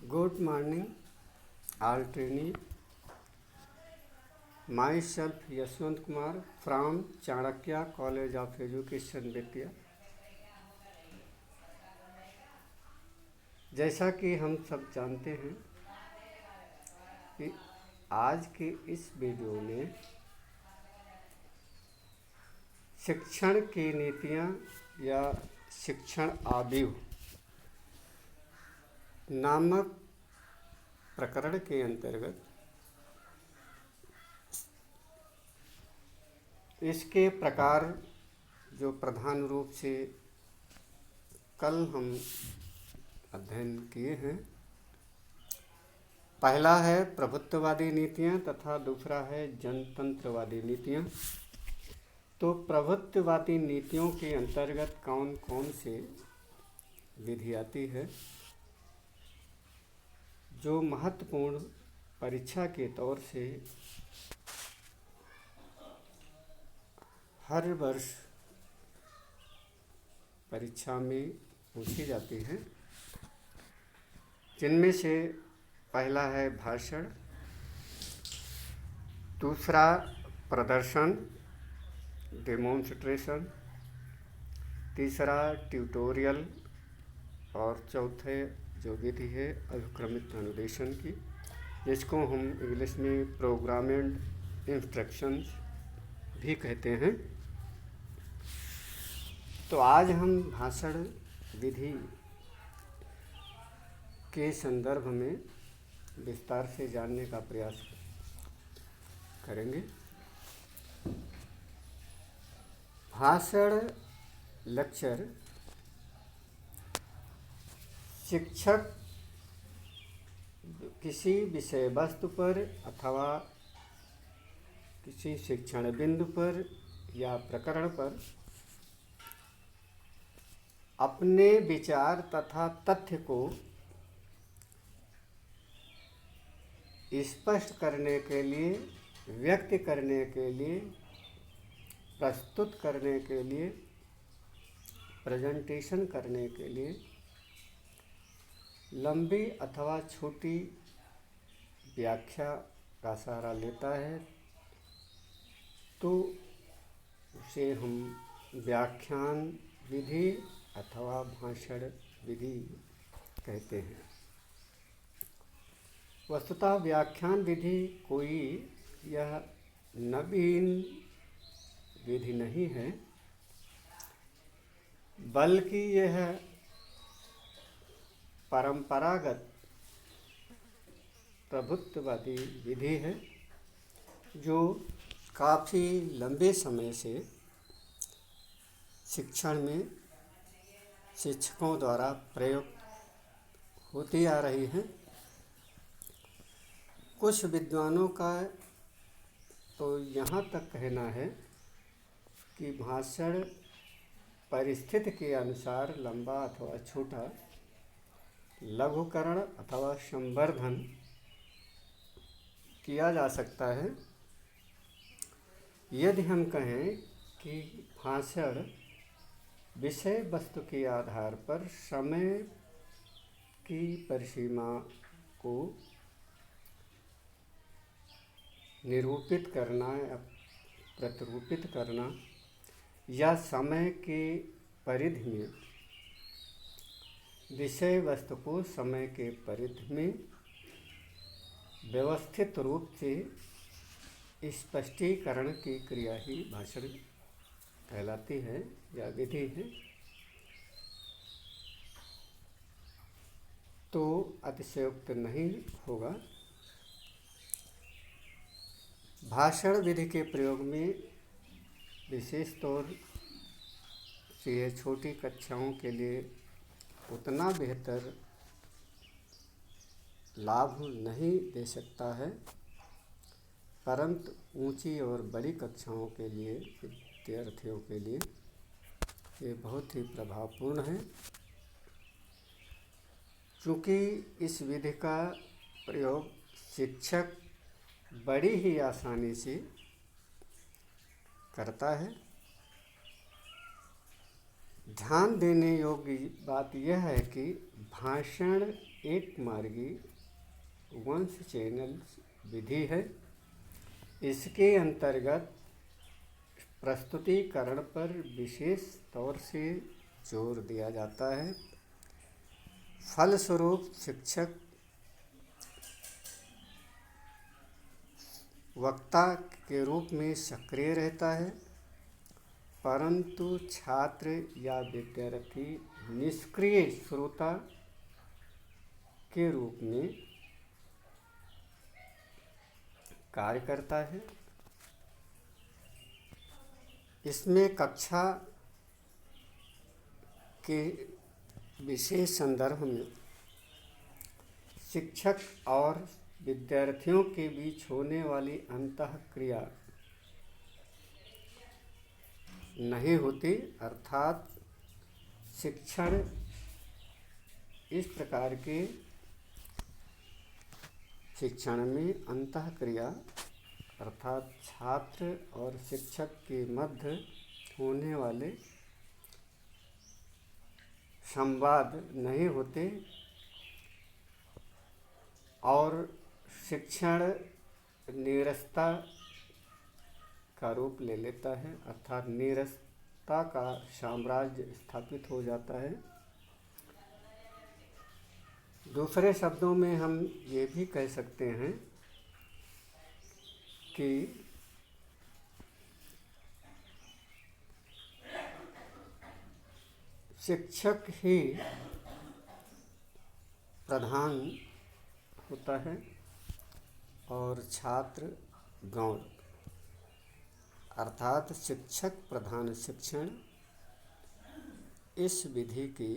Good morning, all trainee. Myself Yashwant Kumar from Chanakya College of Education Bettiah. जैसा कि हम सब जानते हैं कि आज के इस वीडियो में शिक्षण की नीतियाँ या शिक्षण आव्यूह नामक प्रकरण के अंतर्गत इसके प्रकार जो प्रधान रूप से कल हम अध्ययन किए हैं, पहला है प्रभुत्ववादी नीतियाँ तथा दूसरा है जनतंत्रवादी नीतियाँ। तो प्रभुत्ववादी नीतियों के अंतर्गत कौन कौन से विधि आती है जो महत्वपूर्ण परीक्षा के तौर से हर वर्ष परीक्षा में पूछी जाती है, जिनमें से पहला है भाषण, दूसरा प्रदर्शन डेमोन्स्ट्रेशन, तीसरा ट्यूटोरियल और चौथे जो विधि है अनुक्रमित अनुदेशन की, जिसको हम इंग्लिश में प्रोग्राम एंड इंस्ट्रक्शंस भी कहते हैं। तो आज हम भाषण विधि के संदर्भ में विस्तार से जानने का प्रयास करेंगे। भाषण लेक्चर शिक्षक किसी विषय वस्तु पर अथवा किसी शिक्षण बिंदु पर या प्रकरण पर अपने विचार तथा तथ्य को स्पष्ट करने के लिए, व्यक्त करने के लिए, प्रस्तुत करने के लिए, प्रेजेंटेशन करने के लिए लंबी अथवा छोटी व्याख्या का सहारा लेता है, तो उसे हम व्याख्यान विधि अथवा भाषण विधि कहते हैं। वस्तुतः व्याख्यान विधि कोई यह नवीन विधि नहीं है, बल्कि यह परंपरागत प्रभुत्ववादी विधि है जो काफ़ी लंबे समय से शिक्षण में शिक्षकों द्वारा प्रयोग होती आ रही है। कुछ विद्वानों का तो यहाँ तक कहना है कि भाषण परिस्थिति के अनुसार लंबा अथवा छोटा, लघुकरण अथवा संवर्धन किया जा सकता है। यदि हम कहें कि भाषण विषय वस्तु के आधार पर समय की परिसीमा को निरूपित करना या प्रतिरूपित करना या समय के परिधि में विषय वस्तु को समय के परिधि में व्यवस्थित रूप से स्पष्टीकरण की क्रिया ही भाषण कहलाती है या विधि है। तो अतिशयोक्त नहीं होगा। भाषण विधि के प्रयोग में विशेष तौर से यह छोटी कक्षाओं के लिए उतना बेहतर लाभ नहीं दे सकता है, परंतु ऊंची और बड़ी कक्षाओं के लिए, विद्यार्थियों के लिए ये बहुत ही प्रभावपूर्ण है, क्योंकि इस विधि का प्रयोग शिक्षक बड़ी ही आसानी से करता है। ध्यान देने योग्य बात यह है कि भाषण एक मार्गी वंश चैनल विधि है। इसके अंतर्गत प्रस्तुतिकरण पर विशेष तौर से जोर दिया जाता है। फलस्वरूप शिक्षक वक्ता के रूप में सक्रिय रहता है, परंतु छात्र या विद्यार्थी निष्क्रिय श्रोता के रूप में कार्य करता है। इसमें कक्षा के विशेष संदर्भ में शिक्षक और विद्यार्थियों के बीच होने वाली अंतःक्रिया नहीं होती, अर्थात शिक्षण इस प्रकार के शिक्षण में अंतःक्रिया अर्थात छात्र और शिक्षक के मध्य होने वाले संवाद नहीं होते और शिक्षण नीरसता का रूप ले लेता है, अर्थात नीरसता का साम्राज्य स्थापित हो जाता है। दूसरे शब्दों में हम ये भी कह सकते हैं कि शिक्षक ही प्रधान होता है और छात्र गौण, अर्थात शिक्षक प्रधान शिक्षण इस विधि की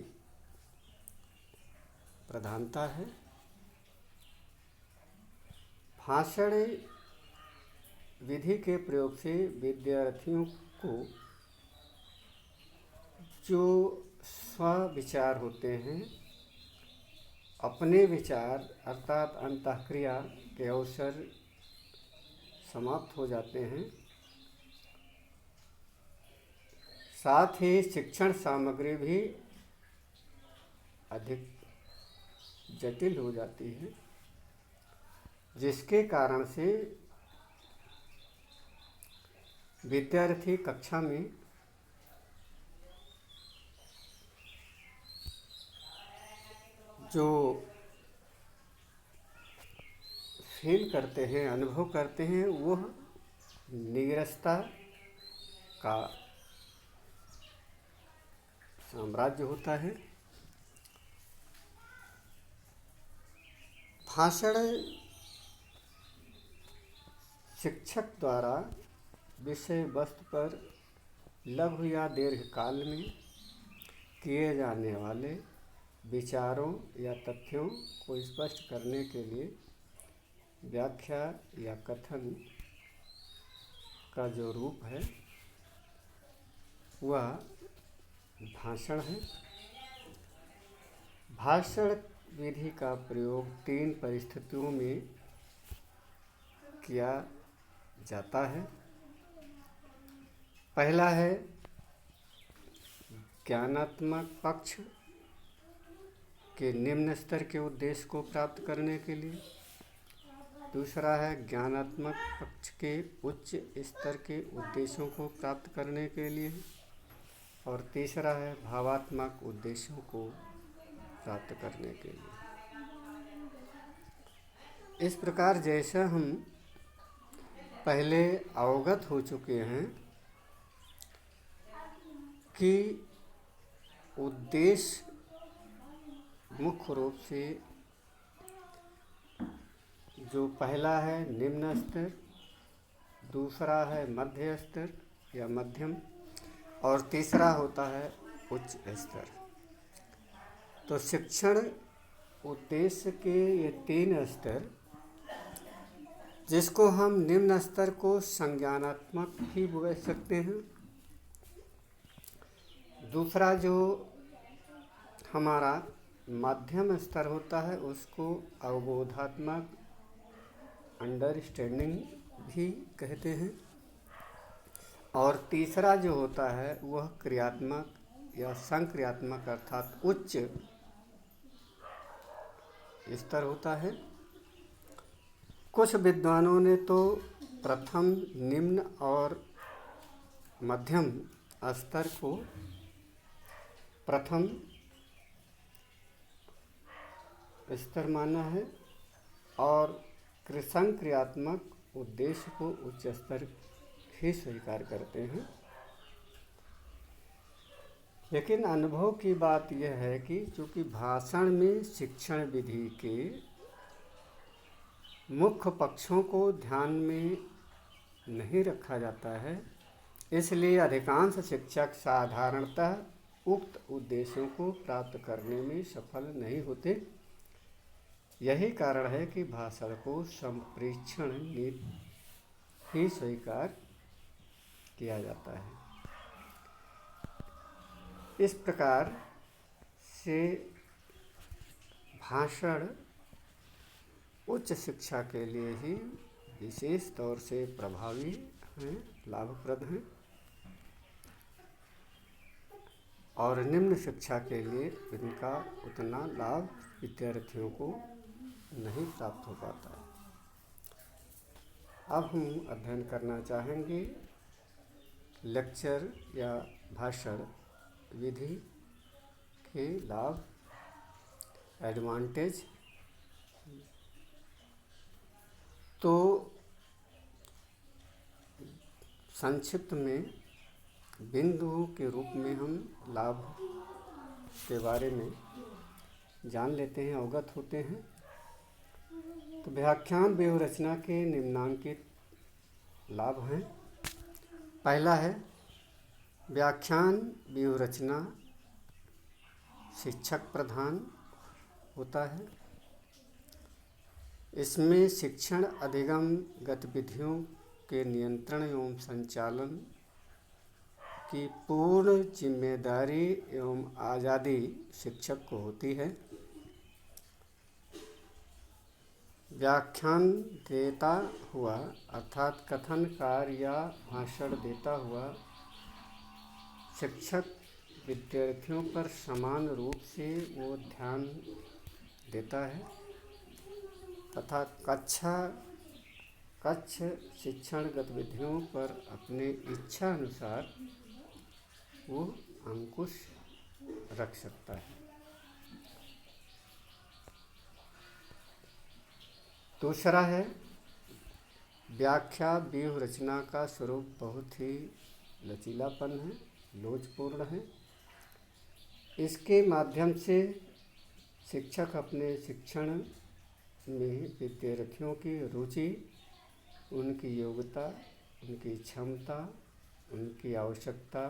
प्रधानता है। भाषण विधि के प्रयोग से विद्यार्थियों को जो स्वविचार होते हैं, अपने विचार अर्थात अंतःक्रिया के अवसर समाप्त हो जाते हैं। साथ ही शिक्षण सामग्री भी अधिक जटिल हो जाती है, जिसके कारण से विद्यार्थी कक्षा में जो फील करते हैं, अनुभव करते हैं, वह नीरसता का साम्राज्य होता है। भाषण शिक्षक द्वारा विषय वस्तु पर लघु या दीर्घकाल में किए जाने वाले विचारों या तथ्यों को स्पष्ट करने के लिए व्याख्या या कथन का जो रूप है वह भाषण है। भाषण विधि का प्रयोग 3 परिस्थितियों में किया जाता है। पहला है ज्ञानात्मक पक्ष के निम्न स्तर के उद्देश्य को प्राप्त करने के लिए, दूसरा है ज्ञानात्मक पक्ष के उच्च स्तर के उद्देश्यों को प्राप्त करने के लिए, और तीसरा है भावात्मक उद्देश्यों को प्राप्त करने के लिए। इस प्रकार जैसा हम पहले अवगत हो चुके हैं कि उद्देश्य मुख्य रूप से जो पहला है निम्न स्तर, दूसरा है मध्य स्तर या मध्यम, और तीसरा होता है उच्च स्तर। तो शिक्षण उद्देश्य के ये 3 स्तर, जिसको हम निम्न स्तर को संज्ञानात्मक भी बोल सकते हैं, दूसरा जो हमारा मध्यम स्तर होता है उसको अवबोधात्मक अंडरस्टैंडिंग भी कहते हैं, और तीसरा जो होता है वह क्रियात्मक या संक्रियात्मक अर्थात उच्च स्तर होता है। कुछ विद्वानों ने तो प्रथम, निम्न और मध्यम स्तर को प्रथम स्तर माना है और क्रियात्मक उद्देश्य को उच्च स्तर ही स्वीकार करते हैं। लेकिन अनुभव की बात यह है कि चूँकि भाषण में शिक्षण विधि के मुख्य पक्षों को ध्यान में नहीं रखा जाता है, इसलिए अधिकांश शिक्षक साधारणतः उक्त उद्देश्यों को प्राप्त करने में सफल नहीं होते। यही कारण है कि भाषण को संप्रेषण ही स्वीकार किया जाता है। इस प्रकार से भाषण उच्च शिक्षा के लिए ही विशेष तौर से प्रभावी हैं, लाभप्रद हैं, और निम्न शिक्षा के लिए इनका उतना लाभ विद्यार्थियों को नहीं प्राप्त हो पाता है। अब हम अध्ययन करना चाहेंगे लेक्चर या भाषण विधि के लाभ, एडवांटेज। तो संक्षिप्त में बिंदुओं के रूप में हम लाभ के बारे में जान लेते हैं, अवगत होते हैं। तो व्याख्यान व्यूह रचना के निम्नांकित लाभ हैं। पहला है व्याख्यान व्यूह रचना शिक्षक प्रधान होता है। इसमें शिक्षण अधिगम गतिविधियों के नियंत्रण एवं संचालन की पूर्ण जिम्मेदारी एवं आज़ादी शिक्षक को होती है। व्याख्यान देता हुआ अर्थात कथन कार्य या भाषण देता हुआ शिक्षक विद्यार्थियों पर समान रूप से वो ध्यान देता है तथा कक्ष शिक्षण गतिविधियों पर अपने इच्छा अनुसार वो अंकुश रख सकता है। दूसरा है व्याख्या व्यूह रचना का स्वरूप बहुत ही लचीलापन है, लोचपूर्ण है। इसके माध्यम से शिक्षक अपने शिक्षण में विद्यार्थियों की रुचि, उनकी योग्यता, उनकी क्षमता, उनकी आवश्यकता,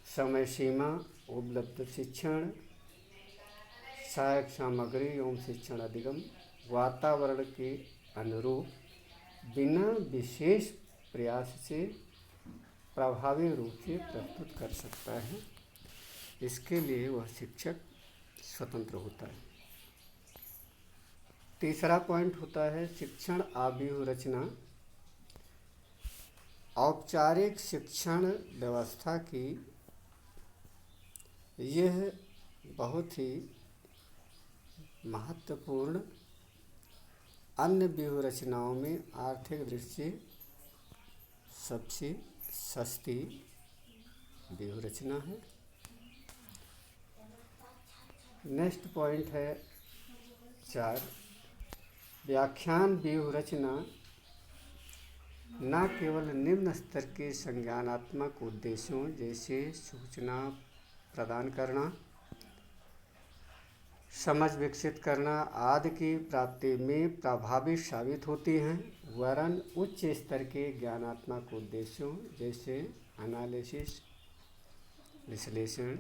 समय सीमा, उपलब्ध शिक्षण, सहायक सामग्री एवं शिक्षण अधिगम वातावरण के अनुरूप बिना विशेष प्रयास से प्रभावी रूप से प्रस्तुत कर सकता है। इसके लिए वह शिक्षक स्वतंत्र होता है। तीसरा पॉइंट होता है शिक्षण व्यूह रचना। औपचारिक शिक्षण व्यवस्था की यह बहुत ही महत्वपूर्ण अन्य व्यूह रचनाओं में आर्थिक दृष्टि से सबसे सस्ती व्यूह रचना है। नेक्स्ट पॉइंट है 4, व्याख्यान व्यूह रचना न केवल निम्न स्तर के संज्ञानात्मक उद्देश्यों जैसे सूचना प्रदान करना, समझ विकसित करना आदि की प्राप्ति में प्रभावी साबित होती हैं, वरन उच्च स्तर के ज्ञानात्मक उद्देश्यों जैसे एनालिसिस, विश्लेषण,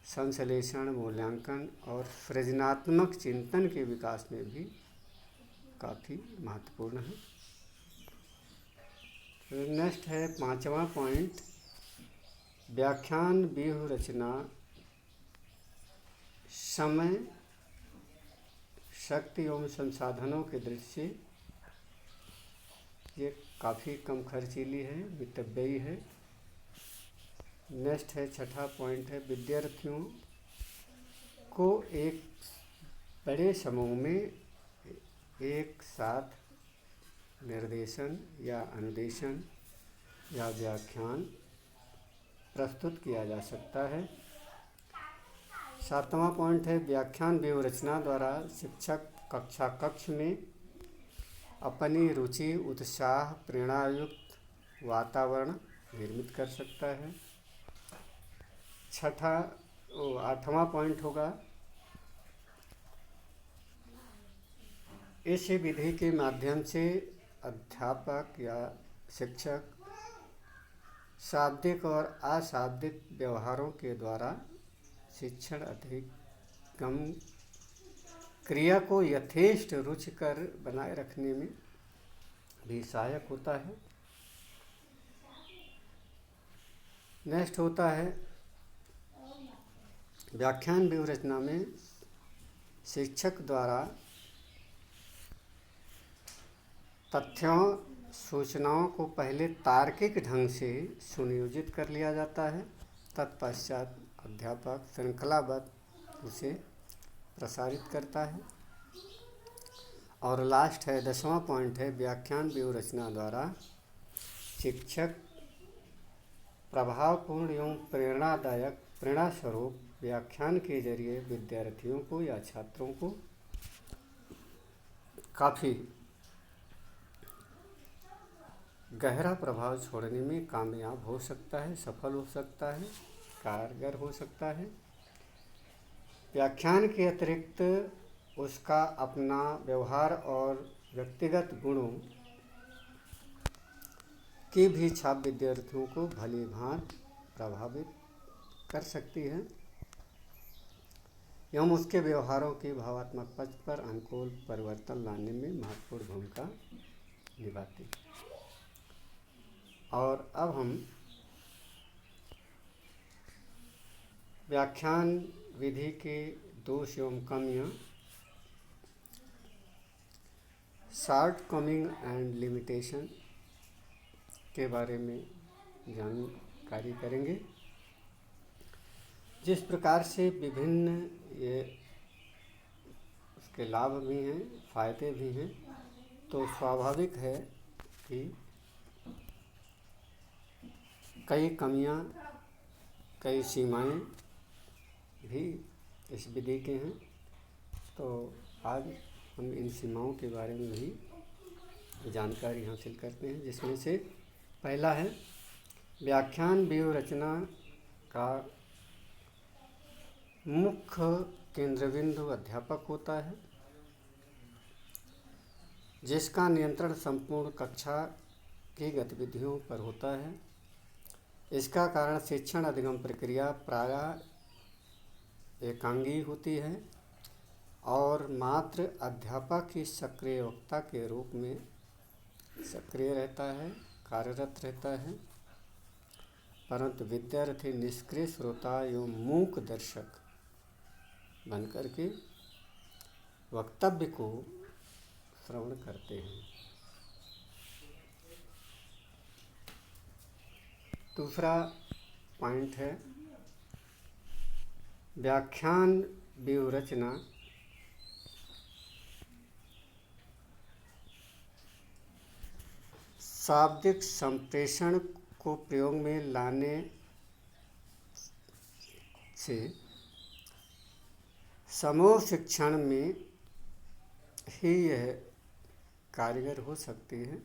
संश्लेषण, मूल्यांकन और सृजनात्मक चिंतन के विकास में भी काफ़ी महत्वपूर्ण है। नेक्स्ट है 5वां पॉइंट, व्याख्यान व्यूह रचना समय, शक्ति एवं संसाधनों के दृष्टि से ये काफ़ी कम खर्चीली है, मितव्ययी है। नेक्स्ट है 6ठा पॉइंट है विद्यार्थियों आपको एक बड़े समूह में एक साथ निर्देशन या अनुदेशन या व्याख्यान प्रस्तुत किया जा सकता है। 7वां पॉइंट है व्याख्यान व्यूहरचना द्वारा शिक्षक कक्षा कक्ष में अपनी रुचि, उत्साह, प्रेरणायुक्त वातावरण निर्मित कर सकता है। 8वां पॉइंट होगा इस विधि के माध्यम से अध्यापक या शिक्षक शाब्दिक और अशाब्दिक व्यवहारों के द्वारा शिक्षण अधिगम क्रिया को यथेष्ट रुचिकर बनाए रखने में भी सहायक होता है। नेक्स्ट होता है व्याख्यान व्यूहरचना में शिक्षक द्वारा तथ्यों, सूचनाओं को पहले तार्किक ढंग से सुनियोजित कर लिया जाता है, तत्पश्चात अध्यापक श्रृंखलाबद्ध उसे प्रसारित करता है। और लास्ट है 10वां पॉइंट है व्याख्यान व्यूहरचना द्वारा शिक्षक प्रभावपूर्ण एवं प्रेरणादायक प्रेरणास्वरूप व्याख्यान के जरिए विद्यार्थियों को या छात्रों को काफ़ी गहरा प्रभाव छोड़ने में कामयाब हो सकता है, सफल हो सकता है, कारगर हो सकता है। व्याख्यान के अतिरिक्त उसका अपना व्यवहार और व्यक्तिगत गुणों की भी छाप विद्यार्थियों को भली भांति प्रभावित कर सकती है एवं उसके व्यवहारों के भावात्मक पक्ष पर अनुकूल परिवर्तन लाने में महत्वपूर्ण भूमिका निभाती है। और अब हम व्याख्यान विधि के दोष एवं कमियाँ, शॉर्टकमिंग एंड लिमिटेशन के बारे में जानकारी करेंगे। जिस प्रकार से विभिन्न ये उसके लाभ भी हैं, फायदे भी हैं, तो स्वाभाविक है कि कई कमियां, कई सीमाएं भी इस विधि के हैं। तो आज हम इन सीमाओं के बारे में भी जानकारी हासिल करते हैं, जिसमें से पहला है व्याख्यान व्यूहरचना का मुख्य केंद्रबिंदु अध्यापक होता है, जिसका नियंत्रण संपूर्ण कक्षा की गतिविधियों पर होता है। इसका कारण शिक्षण अधिगम प्रक्रिया प्रायः एकांगी होती है और मात्र अध्यापक की सक्रिय वक्ता के रूप में सक्रिय रहता है, कार्यरत रहता है, परंतु विद्यार्थी निष्क्रिय श्रोता एवं मूक दर्शक बनकर के वक्तव्य को श्रवण करते हैं। दूसरा पॉइंट है व्याख्यान व्यूहरचना शाब्दिक संप्रेषण को प्रयोग में लाने से समूह शिक्षण में ही यह कारगर हो सकती है।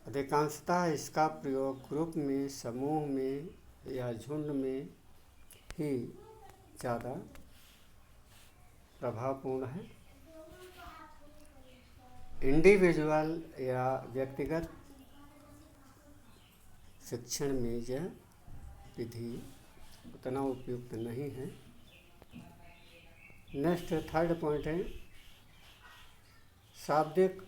अधिकांशतः इसका प्रयोग ग्रुप में, समूह में या झुंड में ही ज़्यादा प्रभावपूर्ण है। इंडिविजुअल या व्यक्तिगत शिक्षण में यह विधि उतना उपयुक्त नहीं है। नेक्स्ट थर्ड पॉइंट है शाब्दिक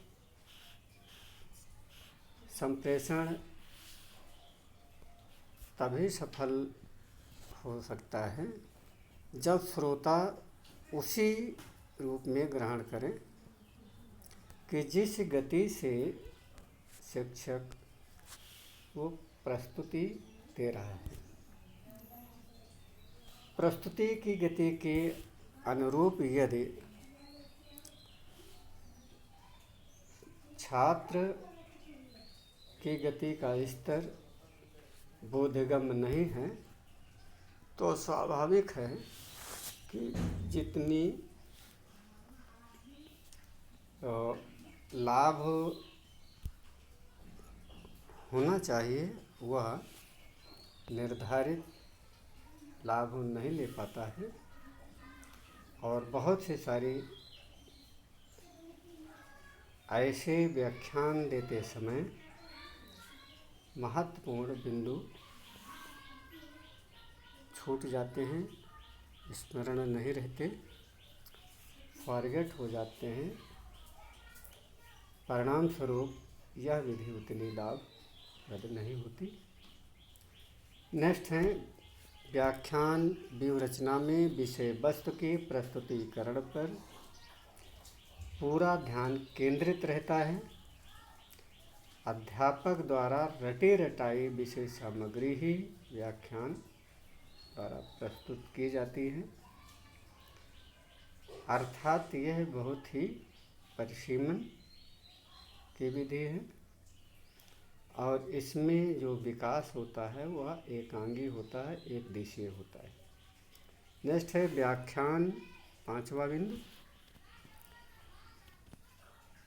संप्रेषण तभी सफल हो सकता है जब श्रोता उसी रूप में ग्रहण करें कि जिस गति से शिक्षक वो प्रस्तुति दे रहा है। प्रस्तुति की गति के अनुरूप यदि छात्र की गति का स्तर बोधगम्य नहीं है तो स्वाभाविक है कि जितनी लाभ होना चाहिए वह निर्धारित लाभ नहीं ले पाता है और बहुत से सारी ऐसे व्याख्यान देते समय महत्वपूर्ण बिंदु छूट जाते हैं, स्मरण नहीं रहते, फॉरगेट हो जाते हैं। परिणाम स्वरूप यह विधि उतनी लाभप्रद नहीं होती। नेक्स्ट है व्याख्यान व्यूहरचना में विषय वस्तु के प्रस्तुतिकरण पर पूरा ध्यान केंद्रित रहता है। अध्यापक द्वारा रटी रटाई विषय सामग्री ही व्याख्यान द्वारा प्रस्तुत की जाती है, अर्थात यह बहुत ही परिसीमन की विधि है और इसमें जो विकास होता है वह एकांगी होता है, एक दिशीय होता है। नेक्स्ट है व्याख्यान 5वां बिंदु,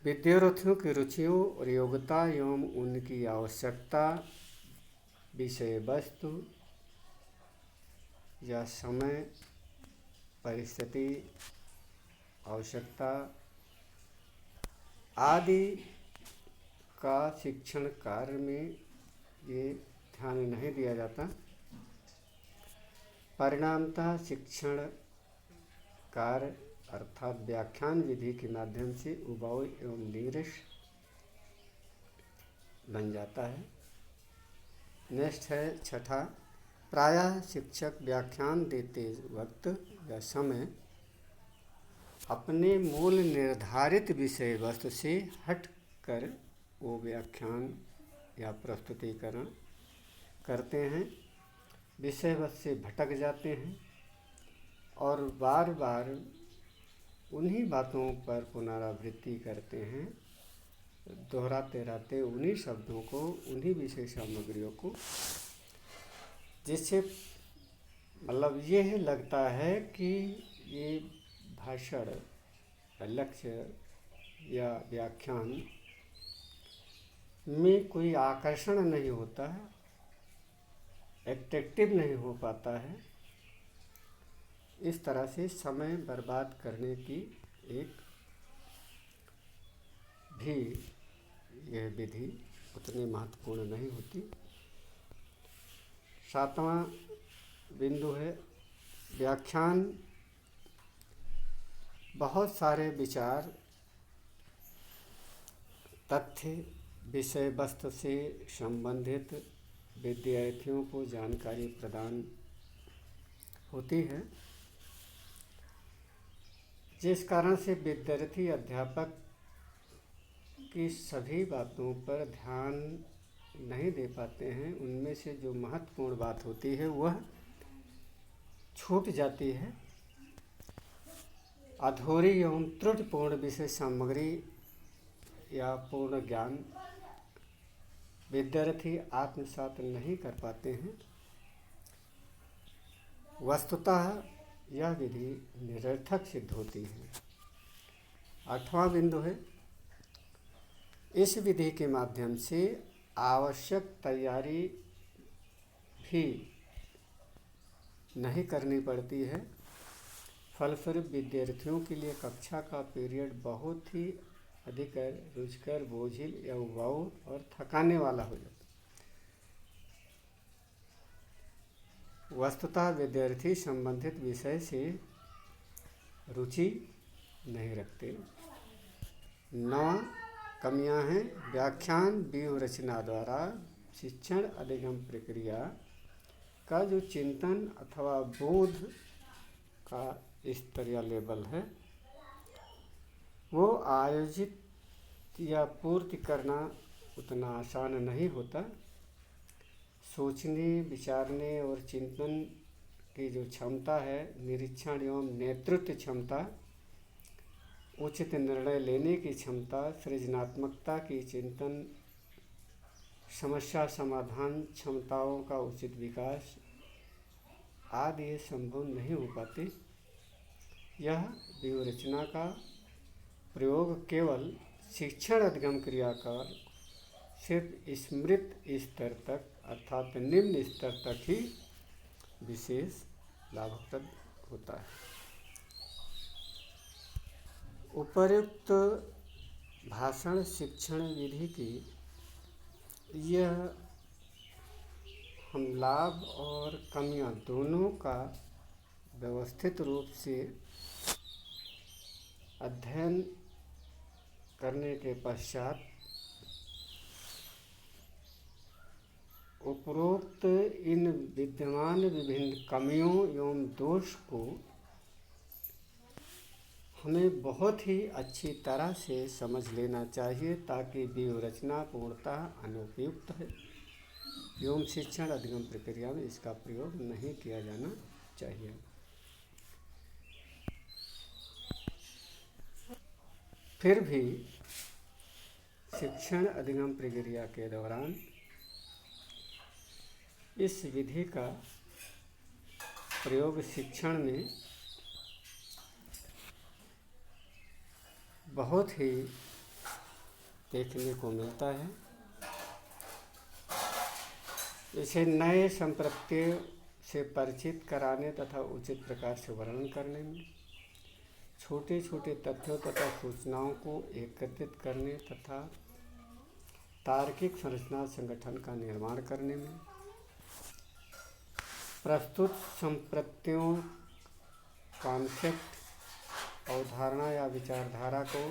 विद्यार्थियों की रुचियों और योग्यता एवं उनकी आवश्यकता, विषय वस्तु या समय, परिस्थिति, आवश्यकता आदि का शिक्षण कार्य में ये ध्यान नहीं दिया जाता। परिणामतः शिक्षण कार्य अर्थात व्याख्यान विधि के माध्यम से उबाऊ एवं नीरस बन जाता है। नेक्स्ट है छठा, प्रायः शिक्षक व्याख्यान देते वक्त या समय अपने मूल निर्धारित विषय वस्तु से हटकर वो व्याख्यान या प्रस्तुतिकरण करते हैं, विषय वस्तु से भटक जाते हैं और बार बार उन्हीं बातों पर पुनरावृत्ति करते हैं, दोहराते रहते उन्हीं शब्दों को, उन्हीं विषय सामग्रियों को, जिससे मतलब यह लगता है कि ये भाषण, लक्ष्य या व्याख्यान में कोई आकर्षण नहीं होता है, एट्रैक्टिव नहीं हो पाता है। इस तरह से समय बर्बाद करने की एक भी यह विधि उतनी महत्वपूर्ण नहीं होती। 7वां बिंदु है व्याख्यान बहुत सारे विचार, तथ्य, विषय वस्तु से संबंधित विद्यार्थियों को जानकारी प्रदान होती है, जिस कारण से विद्यार्थी अध्यापक की सभी बातों पर ध्यान नहीं दे पाते हैं। उनमें से जो महत्वपूर्ण बात होती है वह छूट जाती है। अधूरी एवं त्रुटिपूर्ण विषय सामग्री या पूर्ण ज्ञान विद्यार्थी आत्मसात नहीं कर पाते हैं। वस्तुतः यह विधि निरर्थक सिद्ध होती है। 8वां बिंदु है इस विधि के माध्यम से आवश्यक तैयारी भी नहीं करनी पड़ती है। फलस्वरूप विद्यार्थियों के लिए कक्षा का पीरियड बहुत ही अधिक रुचिकर, बोझिल या उबाऊ और थकाने वाला हो जाता है। वस्तुतः विद्यार्थी संबंधित विषय से रुचि नहीं रखते। 9 कमियां हैं व्याख्यान व्यूहरचना द्वारा शिक्षण अधिगम प्रक्रिया का जो चिंतन अथवा बोध का स्तर या लेवल है वो आयोजित या पूर्ति करना उतना आसान नहीं होता। सोचने, विचारने और चिंतन की जो क्षमता है, निरीक्षण एवं नेतृत्व क्षमता, उचित निर्णय लेने की क्षमता, सृजनात्मकता की चिंतन, समस्या समाधान क्षमताओं का उचित विकास आदि ये संभव नहीं हो पाते। यह व्यूहरचना का प्रयोग केवल शिक्षण अधिगम क्रिया का सिर्फ स्मृत स्तर तक अर्थात निम्न स्तर तक ही विशेष लाभप्रद होता है। उपर्युक्त भाषण शिक्षण विधि की यह हम लाभ और कमियां दोनों का व्यवस्थित रूप से अध्ययन करने के पश्चात उपरोक्त इन विद्यमान विभिन्न कमियों एवं दोष को हमें बहुत ही अच्छी तरह से समझ लेना चाहिए ताकि व्यूहरचना पूर्णतः अनुपयुक्त है एवं शिक्षण अधिगम प्रक्रिया में इसका प्रयोग नहीं किया जाना चाहिए। फिर भी शिक्षण अधिगम प्रक्रिया के दौरान इस विधि का प्रयोग शिक्षण में बहुत ही देखने को मिलता है। इसे नए संप्रत्यों से परिचित कराने तथा उचित प्रकार से वर्णन करने में, छोटे छोटे तथ्यों तथा सूचनाओं को एकत्रित करने तथा तार्किक संरचना संगठन का निर्माण करने में, प्रस्तुत संप्रत्यों कॉन्सेप्ट अवधारणा या विचारधारा को,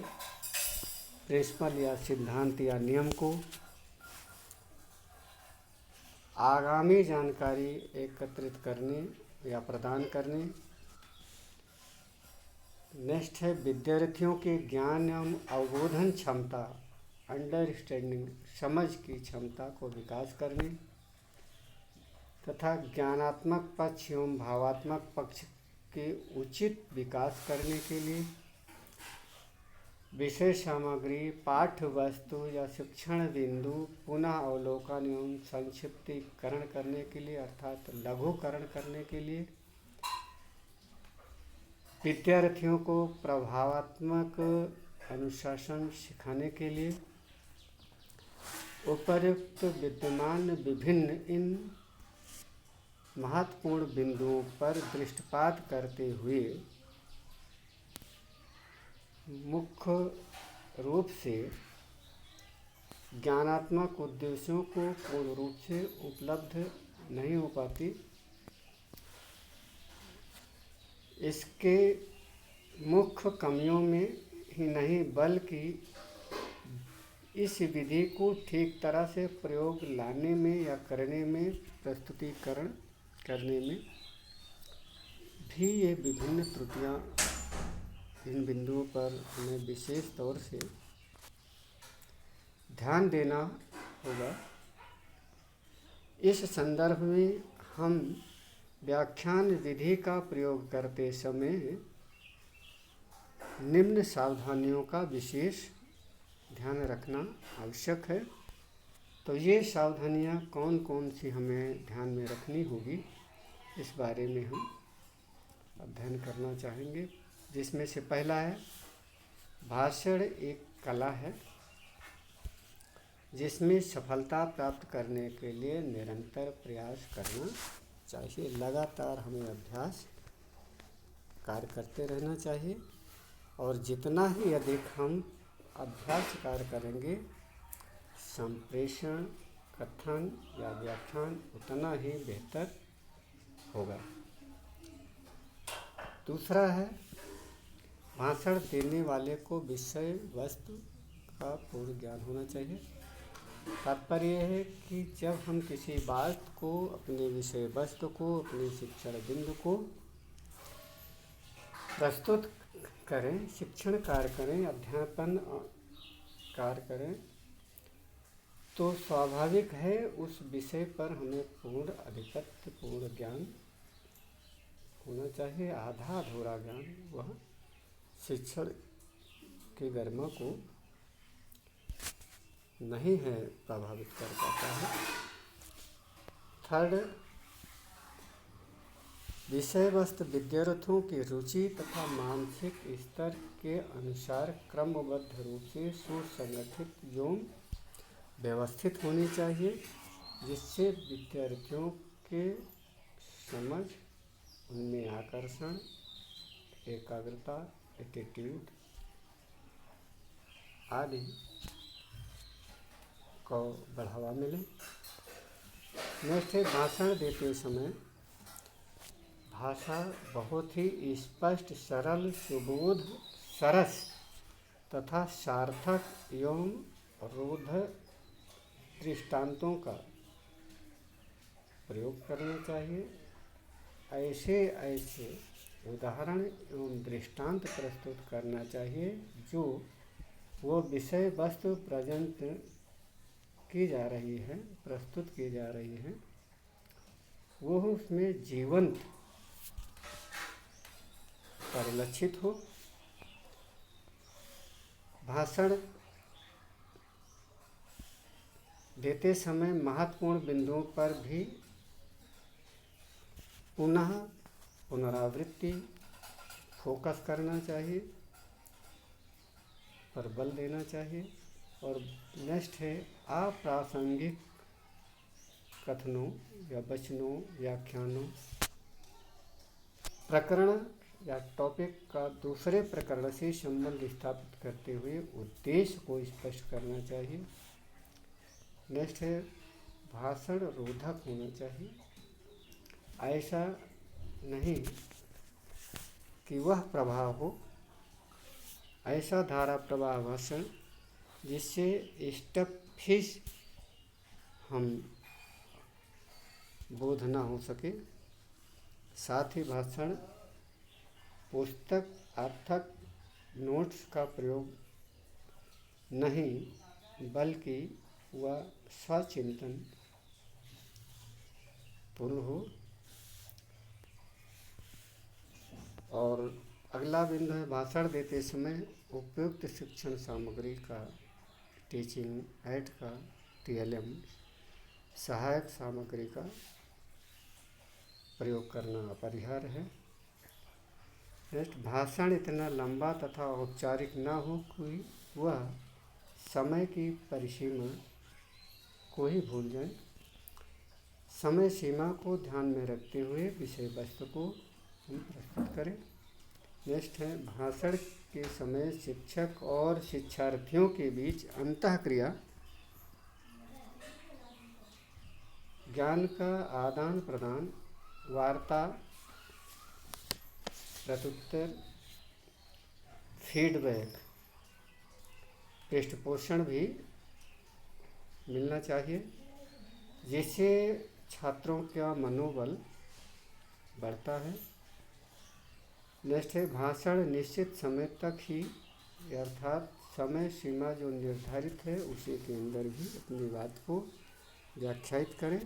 प्रिंसिपल या सिद्धांत या नियम को आगामी जानकारी एकत्रित करने या प्रदान करने। नेक्स्ट है विद्यार्थियों के ज्ञान एवं अवबोधन क्षमता, अंडरस्टैंडिंग समझ की क्षमता को विकास करने तथा ज्ञानात्मक पक्ष एवं भावात्मक पक्ष के उचित विकास करने के लिए विषय सामग्री, पाठ्य वस्तु या शिक्षण बिंदु पुनः अवलोकन एवं संक्षिप्तीकरण करने के लिए अर्थात लघुकरण करने के लिए, विद्यार्थियों को प्रभावात्मक अनुशासन सिखाने के लिए, उपर्युक्त विद्यमान विभिन्न इन महत्वपूर्ण बिंदुओं पर दृष्टिपात करते हुए मुख्य रूप से ज्ञानात्मक उद्देश्यों को पूर्ण रूप से उपलब्ध नहीं हो पाती। इसके मुख्य कमियों में ही नहीं बल्कि इस विधि को ठीक तरह से प्रयोग लाने में या करने में, प्रस्तुतिकरण करने में भी ये विभिन्न त्रुटियां, इन बिंदुओं पर हमें विशेष तौर से ध्यान देना होगा। इस संदर्भ में हम व्याख्यान विधि का प्रयोग करते समय निम्न सावधानियों का विशेष ध्यान रखना आवश्यक है। तो ये सावधानियाँ कौन कौन सी हमें ध्यान में रखनी होगी, इस बारे में हम अध्ययन करना चाहेंगे। जिसमें से पहला है, भाषण एक कला है जिसमें सफलता प्राप्त करने के लिए निरंतर प्रयास करना चाहिए। लगातार हमें अभ्यास कार्य करते रहना चाहिए और जितना ही अधिक हम अभ्यास कार्य करेंगे, संप्रेषण, कथन या व्याख्यान उतना ही बेहतर होगा। दूसरा है, भाषण देने वाले को विषय वस्तु का पूर्ण ज्ञान होना चाहिए। तात्पर्य है कि जब हम किसी बात को, अपने विषय वस्तु को, अपने शिक्षण बिंदु को प्रस्तुत करें, शिक्षण कार्य करें, अध्यापन कार्य करें, तो स्वाभाविक है उस विषय पर हमें पूर्ण आधिपत्य, पूर्ण ज्ञान होना चाहिए। आधा अधूरा ज्ञान वह शिक्षण की गरिमा को नहीं है प्रभावित कर पाता है। थर्ड, विषय वस्तु विद्यार्थियों की रुचि तथा मानसिक स्तर के अनुसार क्रमबद्ध रूप से सुसंगठित एवं व्यवस्थित होनी चाहिए, जिससे विद्यार्थियों के समझ, उनमें आकर्षण, एकाग्रता, एटीट्यूड आदि को बढ़ावा मिले। नेक्स्ट है, भाषण देते समय भाषा बहुत ही स्पष्ट, सरल, सुबोध, सरस तथा सार्थक एवं रोधक दृष्टांतों का प्रयोग करना चाहिए। ऐसे उदाहरण एवं दृष्टांत प्रस्तुत करना चाहिए जो वो विषय वस्तु प्रस्तुत की जा रही है, वो उसमें जीवंत परिलक्षित हो। भाषण देते समय महत्वपूर्ण बिंदुओं पर भी पुनरावृत्ति फोकस करना चाहिए, पर बल देना चाहिए। और नेक्स्ट है, अप्रासंगिक कथनों या वचनों, व्याख्यानों, प्रकरण या टॉपिक का दूसरे प्रकरण से संबंध स्थापित करते हुए उद्देश्य को स्पष्ट करना चाहिए। नेक्स्ट है, भाषण रोधक होना चाहिए। ऐसा नहीं कि वह प्रवाह हो, ऐसा धारा प्रवाह भाषण जिससे स्टफिश हम बोध न हो सके। साथ ही भाषण पुस्तक अर्थक नोट्स का प्रयोग नहीं, बल्कि वह स्वचिंतन पूर्ण हो। और अगला बिंदु है, भाषण देते समय उपयुक्त शिक्षण सामग्री का, टीचिंग एड का, TLM सहायक सामग्री का प्रयोग करना अपरिहार्य है। नेक्स्ट, भाषण इतना लंबा तथा औपचारिक न हो कि वह समय की परिसीमा को ही भूल जाए। समय सीमा को ध्यान में रखते हुए विषय वस्तु को हम प्रस्तुत करें। नेक्स्ट है, भाषण के समय शिक्षक और शिक्षार्थियों के बीच अंतःक्रिया, ज्ञान का आदान प्रदान, वार्ता, प्रत्युत्तर, फीडबैक, पृष्ठपोषण भी मिलना चाहिए, जिससे छात्रों का मनोबल बढ़ता है। नेक्स्ट है, भाषण निश्चित समय तक ही, अर्थात समय सीमा जो निर्धारित है उसी के अंदर भी अपनी बात को व्याख्यायित करें।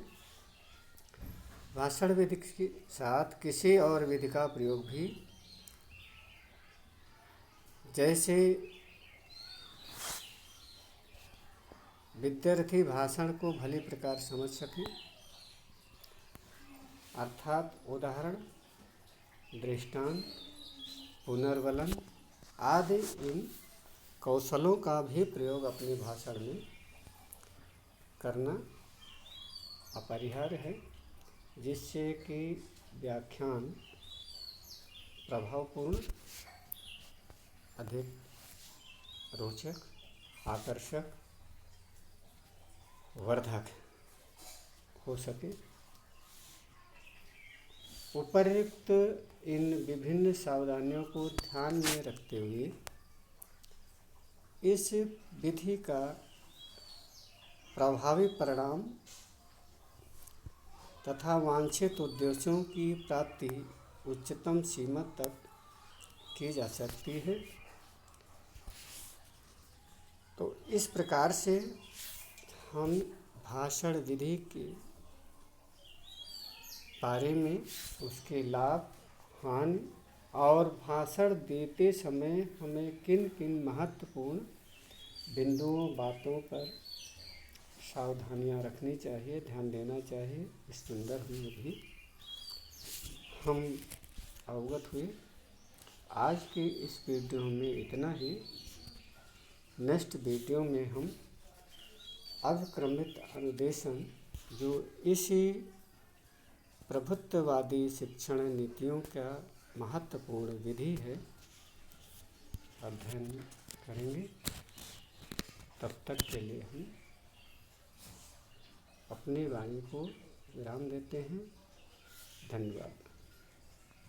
भाषण विधि के साथ किसी और विधि का प्रयोग भी, जैसे विद्यार्थी भाषण को भली प्रकार समझ सकें, अर्थात उदाहरण, दृष्टांत, पुनर्वलन आदि इन कौशलों का भी प्रयोग अपने भाषण में करना अपरिहार्य है, जिससे कि व्याख्यान प्रभावपूर्ण, अधिक रोचक, आकर्षक, वर्धक हो सके। उपर्युक्त इन विभिन्न सावधानियों को ध्यान में रखते हुए इस विधि का प्रभावी परिणाम तथा वांछित उद्देश्यों की प्राप्ति उच्चतम सीमा तक की जा सकती है। तो इस प्रकार से हम भाषण विधि के बारे में, उसके लाभ हाँ, और भाषण देते समय हमें किन किन महत्वपूर्ण बिंदुओं बातों पर सावधानियां रखनी चाहिए, ध्यान देना चाहिए, इस संदर्भ में भी हम अवगत हुए। आज की इस वीडियो में इतना ही। नेक्स्ट वीडियो में हम अभिक्रमित अनुदेशन, जो इसी प्रभुत्ववादी शिक्षण नीतियों का महत्वपूर्ण विधि है, अध्ययन करेंगे। तब तक के लिए हम अपनी वाणी को विराम देते हैं। धन्यवाद।